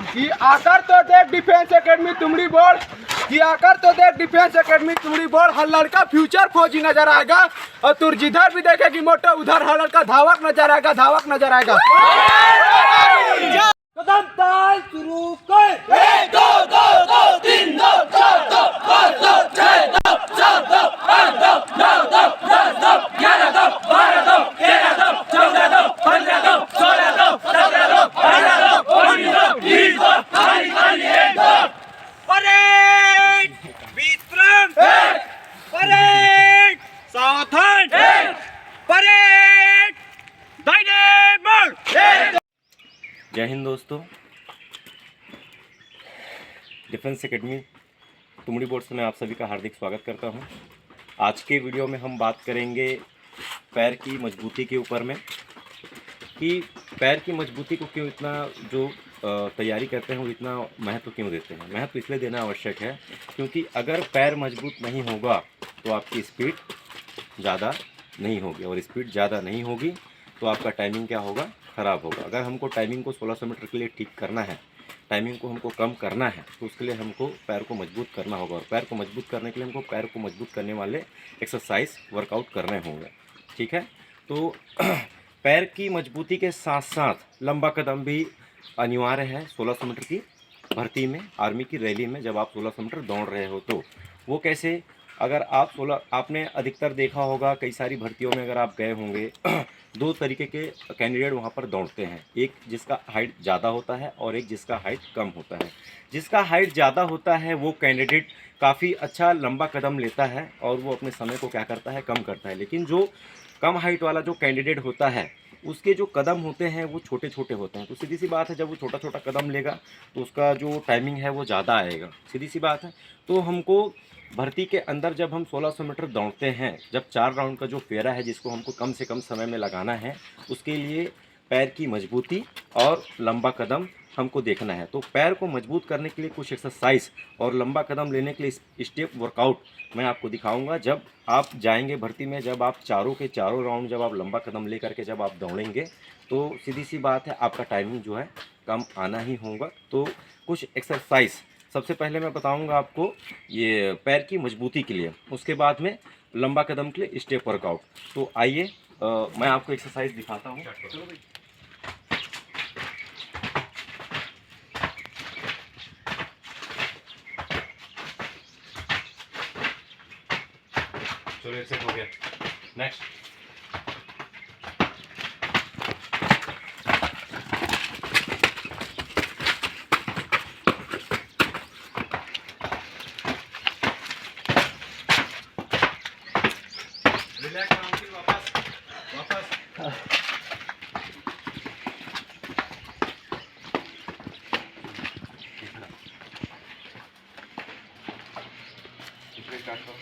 कि आकर तो देख डिफेंस एकेडमी तुमड़ी बोर्ड, कि आकर तो देख डिफेंस एकेडमी तुमड़ी बोर्ड। हर लड़का फ्यूचर फौजी नजर आएगा और तुर जिधर भी देखेगी मोटो उधर हर लड़का धावक नजर आएगा, धावक नजर आएगा। कदम ताल शुरू कर। 1 2 2 2 3 2 4 2 5 2 6 2 7 2 8 2 9 2 10 2 11 2 12 2 13 2 14 2 15 2 16 2 17 2 18 2 19 2 20 2 खाली खाली 1 2 परेड विश्राम परेड सावधान परेड डायनेमो। जय हिंद दोस्तों, डिफेंस एकेडमी तुमड़ी बोर्ड से मैं आप सभी का हार्दिक स्वागत करता हूं। आज के वीडियो में हम बात करेंगे पैर की मजबूती के ऊपर में, कि पैर की मजबूती को क्यों इतना जो तैयारी करते हैं वो इतना महत्व क्यों देते हैं। महत्व इसलिए देना आवश्यक है क्योंकि अगर पैर मजबूत नहीं होगा तो आपकी स्पीड ज़्यादा नहीं होगी, और स्पीड ज़्यादा नहीं होगी तो आपका टाइमिंग क्या होगा, ख़राब होगा। अगर हमको टाइमिंग को 1600 मीटर के लिए ठीक करना है, टाइमिंग को हमको कम करना है, तो उसके लिए हमको पैर को मजबूत करना होगा, और पैर को मजबूत करने के लिए हमको पैर को मजबूत करने वाले एक्सरसाइज वर्कआउट करने होंगे। ठीक है, तो पैर की मजबूती के साथ साथ लंबा कदम भी अनिवार्य है 1600 मीटर की भर्ती में, आर्मी की रैली में। जब आप 1600 मीटर दौड़ रहे हो तो वो कैसे, अगर आप आपने अधिकतर देखा होगा कई सारी भर्तियों में अगर आप गए होंगे दो तरीके के कैंडिडेट वहाँ पर दौड़ते हैं, एक जिसका हाइट ज़्यादा होता है और एक जिसका हाइट कम होता है। जिसका हाइट ज़्यादा होता है वो कैंडिडेट काफ़ी अच्छा लंबा कदम लेता है और वो अपने समय को क्या करता है, कम करता है। लेकिन जो कम हाइट वाला जो कैंडिडेट होता है उसके जो कदम होते हैं वो छोटे छोटे होते हैं, तो सीधी सी बात है जब वो छोटा छोटा कदम लेगा तो उसका जो टाइमिंग है वो ज़्यादा आएगा, सीधी सी बात है। तो हमको भर्ती के अंदर जब हम 1600 मीटर दौड़ते हैं, जब 4 राउंड का जो फेरा है जिसको हमको कम से कम समय में लगाना है, उसके लिए पैर की मजबूती और लंबा कदम हमको देखना है। तो पैर को मजबूत करने के लिए कुछ एक्सरसाइज और लंबा कदम लेने के लिए स्टेप वर्कआउट मैं आपको दिखाऊंगा। जब आप जाएंगे भर्ती में, जब आप चारों के चारों राउंड जब आप लंबा कदम ले करके जब आप दौड़ेंगे तो सीधी सी बात है आपका टाइमिंग जो है कम आना ही होगा। तो कुछ एक्सरसाइज सबसे पहले मैं बताऊंगा आपको ये पैर की मजबूती के लिए, उसके बाद में लंबा कदम के लिए स्टेप वर्कआउट। तो आइए मैं आपको एक्सरसाइज दिखाता हूँ। चलो एक सेट हो गया, नेक्स्ट। रिलैक्स आराम से, वापस स्टार्ट करो।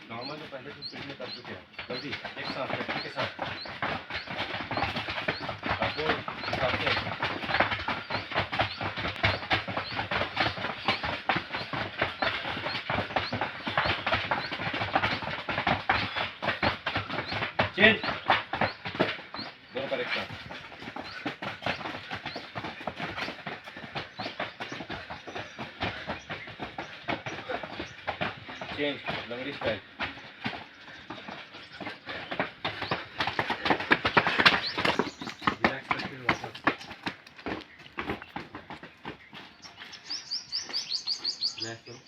नॉर्मल जो पहले तो स्पीड में कर चुके हैं, जल्दी एक साथ गति के साथ आपको हिसाब से चेंज दो पर एक साथ। चेंज लंगड़ी स्टाइल। रिलैक्स करो।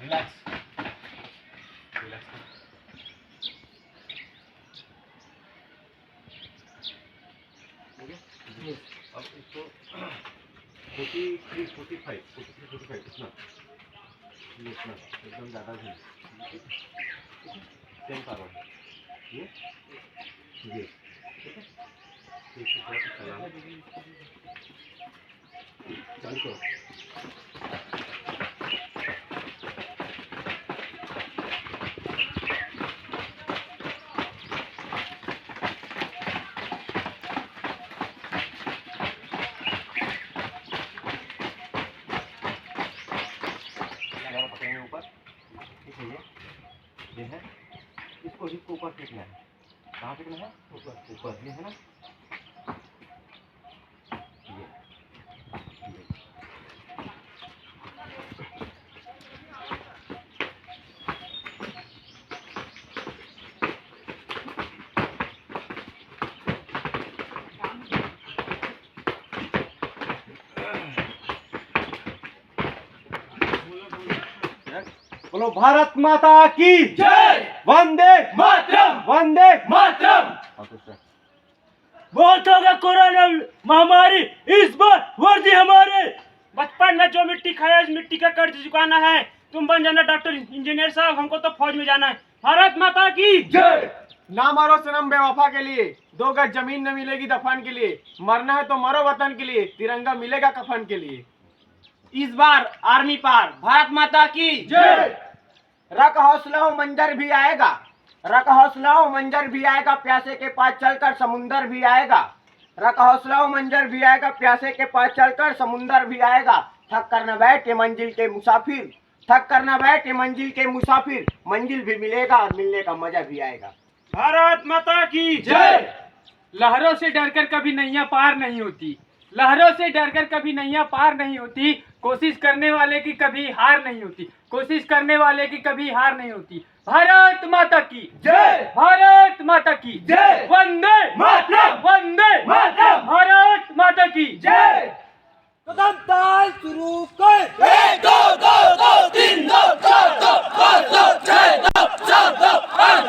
Relax relax. अब इसको 43, 45 इतना एकदम ज़्यादा नहीं, सेम पावर ये ठीक है। ठीक है, चालू करो। पकड़ेंगे ऊपर, ठीक है। ये है, इसको हिप को ऊपर फेंकना है। कहाँ फेंकना है? ऊपर ऊपर, ये है ना, ये बोलो भारत माता की जय। वंदे मातरम। वंदे मातरम। बहुत होगा कोरोना महामारी, इस बार वर्दी हमारे। बचपन में जो मिट्टी खाया इस मिट्टी का कर्ज चुकाना है। तुम बन जाना डॉक्टर इंजीनियर साहब, हमको तो फौज में जाना है। भारत माता की जय। ना मरो सनम बेवफा के लिए, 2 गज जमीन न मिलेगी दफन के लिए, मरना है तो मरो वतन के लिए, तिरंगा मिलेगा कफन के लिए। इस बार आर्मी पार, भारत माता की जय। रख हौसला हो मंजर भी आएगा, रख हौसला हो मंजर भी आएगा, प्यासे के पास चलकर समुंदर भी आएगा। रख हौसला हो मंजर भी आएगा, प्यासे के पास चलकर समुंदर भी आएगा। थक कर न बैठे मंजिल के मुसाफिर, थक कर न बैठे मंजिल के मुसाफिर, मंजिल भी मिलेगा और मिलने का मजा भी आएगा। भारत माता की जय। लहरों से डरकर कभी नैया पार नहीं होती, लहरों से डरकर कभी नैया पार नहीं होती, कोशिश करने वाले की कभी हार नहीं होती, कोशिश करने वाले की कभी हार नहीं होती। भारत माता की जय। भारत माता की जय। वंदे मातरम। वंदे मातरम। भारत माता की जय। कदम ताल शुरू कर। 1 2 2 2 3 2 4 2 5 2 6 2 7 2 8